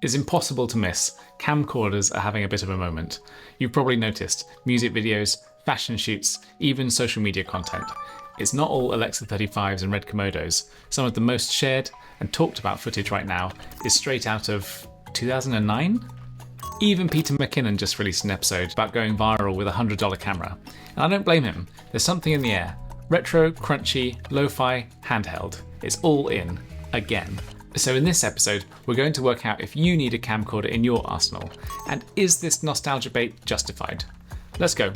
It's impossible to miss. Camcorders are having a bit of a moment. You've probably noticed music videos, fashion shoots, even social media content. It's not all Alexa 35s and red Komodos. Some of the most shared and talked about footage right now is straight out of 2009? Even Peter McKinnon just released an episode about going viral with a $100 camera. And I don't blame him. There's something in the air. Retro, crunchy, lo-fi, handheld. It's all in. Again. So in this episode, we're going to work out if you need a camcorder in your arsenal. And is this nostalgia bait justified? Let's go.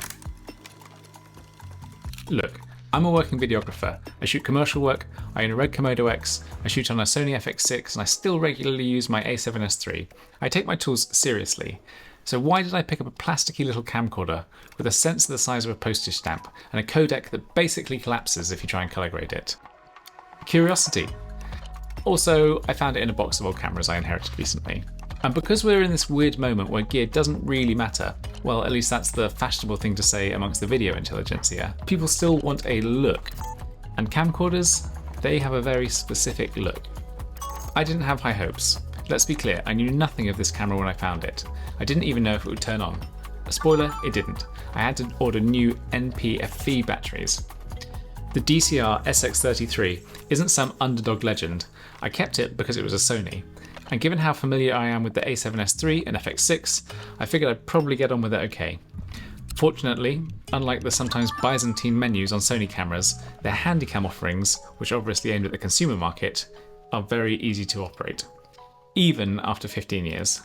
Look, I'm a working videographer. I shoot commercial work, I own a red Komodo X, I shoot on a Sony FX6, and I still regularly use my A7S III. I take my tools seriously. So why did I pick up a plasticky little camcorder with a sensor the size of a postage stamp and a codec that basically collapses if you try and color grade it? Curiosity. Also, I found it in a box of old cameras I inherited recently. And because we're in this weird moment where gear doesn't really matter, well, at least that's the fashionable thing to say amongst the video intelligentsia, people still want a look. And camcorders, they have a very specific look. I didn't have high hopes. Let's be clear, I knew nothing of this camera when I found it. I didn't even know if it would turn on. A spoiler, it didn't. I had to order new NP-FV batteries. The DCR SX33 isn't some underdog legend. I kept it because it was a Sony. And given how familiar I am with the A7S III and FX6, I figured I'd probably get on with it okay. Fortunately, unlike the sometimes Byzantine menus on Sony cameras, their Handycam offerings, which are obviously aimed at the consumer market, are very easy to operate, even after 15 years.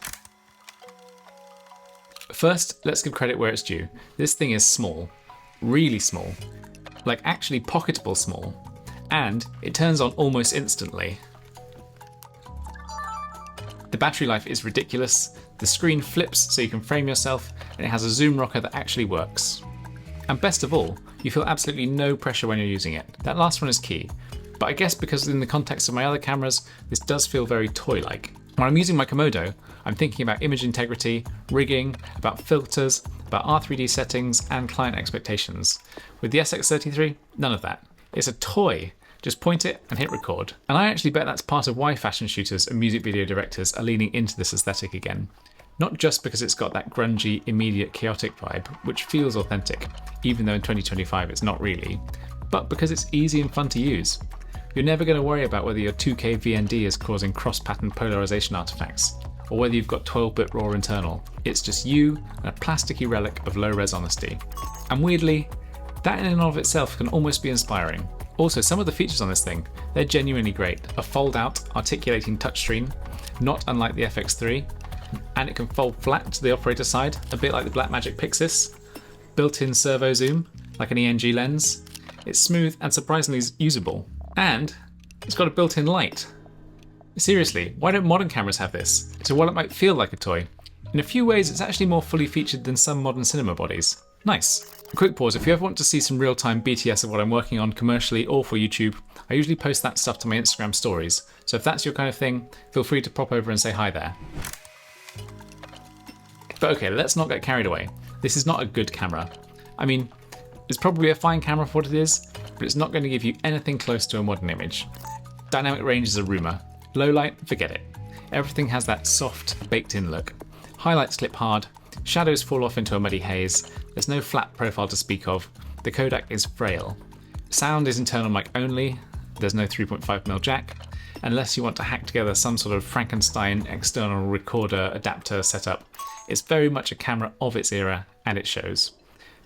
First, let's give credit where it's due. This thing is small, really small, like actually pocketable small, and it turns on almost instantly. The battery life is ridiculous, the screen flips so you can frame yourself, and it has a zoom rocker that actually works. And best of all, you feel absolutely no pressure when you're using it. That last one is key, but I guess because in the context of my other cameras, this does feel very toy-like. When I'm using my Komodo, I'm thinking about image integrity, rigging, about filters, about R3D settings, and client expectations. With the SX33, none of that. It's a toy. Just point it and hit record. And I actually bet that's part of why fashion shooters and music video directors are leaning into this aesthetic again. Not just because it's got that grungy, immediate, chaotic vibe, which feels authentic, even though in 2025 it's not really, but because it's easy and fun to use. You're never going to worry about whether your 2K VND is causing cross-pattern polarization artifacts, or whether you've got 12-bit RAW internal. It's just you and a plasticky relic of low-res honesty. And weirdly, that in and of itself can almost be inspiring. Also, some of the features on this thing, they're genuinely great. A fold-out, articulating touchscreen, not unlike the FX3, and it can fold flat to the operator side, a bit like the Blackmagic Pixis. Built-in servo zoom, like an ENG lens. It's smooth and surprisingly usable. And it's got a built-in light. Seriously, why don't modern cameras have this? So while it might feel like a toy, in a few ways it's actually more fully featured than some modern cinema bodies. Nice. A quick pause, if you ever want to see some real-time BTS of what I'm working on commercially or for YouTube, I usually post that stuff to my Instagram stories, so if that's your kind of thing, feel free to pop over and say hi there. But okay, let's not get carried away. This is not a good camera. I mean, it's probably a fine camera for what it is, but it's not going to give you anything close to a modern image. Dynamic range is a rumour. Low light, forget it. Everything has that soft, baked-in look. Highlights clip hard, shadows fall off into a muddy haze, there's no flat profile to speak of, the codec is frail. Sound is internal mic only, there's no 3.5mm jack, unless you want to hack together some sort of Frankenstein external recorder adapter setup. It's very much a camera of its era, and it shows.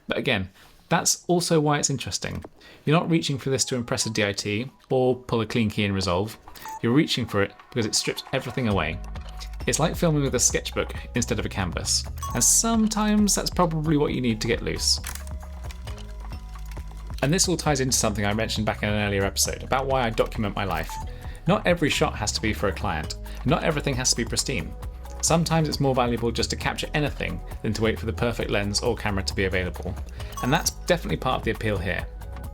But again, that's also why it's interesting. You're not reaching for this to impress a DIT or pull a clean key in Resolve. You're reaching for it because it strips everything away. It's like filming with a sketchbook instead of a canvas, and sometimes that's probably what you need to get loose. And this all ties into something I mentioned back in an earlier episode about why I document my life. Not every shot has to be for a client, and not everything has to be pristine. Sometimes it's more valuable just to capture anything than to wait for the perfect lens or camera to be available. And that's definitely part of the appeal here.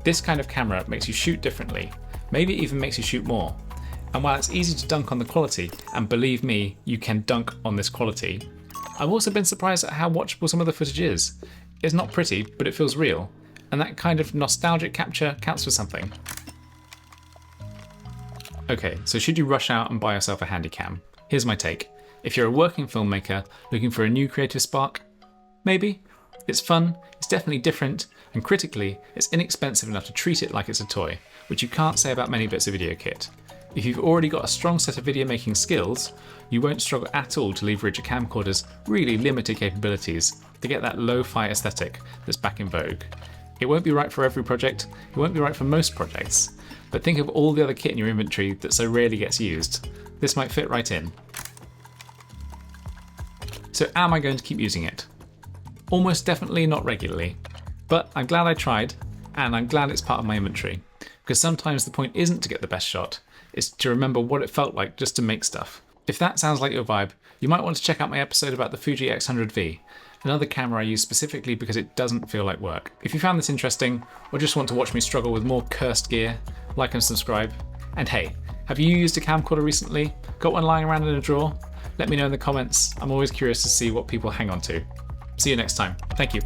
This kind of camera makes you shoot differently, maybe even makes you shoot more. And while it's easy to dunk on the quality, and believe me, you can dunk on this quality, I've also been surprised at how watchable some of the footage is. It's not pretty, but it feels real, and that kind of nostalgic capture counts for something. Okay, so should you rush out and buy yourself a Handycam? Here's my take. If you're a working filmmaker looking for a new creative spark, maybe. It's fun, it's definitely different, and critically, it's inexpensive enough to treat it like it's a toy, which you can't say about many bits of video kit. If you've already got a strong set of video making skills, you won't struggle at all to leverage a camcorder's really limited capabilities to get that lo-fi aesthetic that's back in vogue. It won't be right for every project, it won't be right for most projects, but think of all the other kit in your inventory that so rarely gets used. This might fit right in. So am I going to keep using it? Almost definitely not regularly, but I'm glad I tried, and I'm glad it's part of my inventory, because sometimes the point isn't to get the best shot, it's to remember what it felt like just to make stuff. If that sounds like your vibe, you might want to check out my episode about the Fuji X100V, another camera I use specifically because it doesn't feel like work. If you found this interesting, or just want to watch me struggle with more cursed gear, like and subscribe. And hey, have you used a camcorder recently? Got one lying around in a drawer? Let me know in the comments, I'm always curious to see what people hang on to. See you next time. Thank you.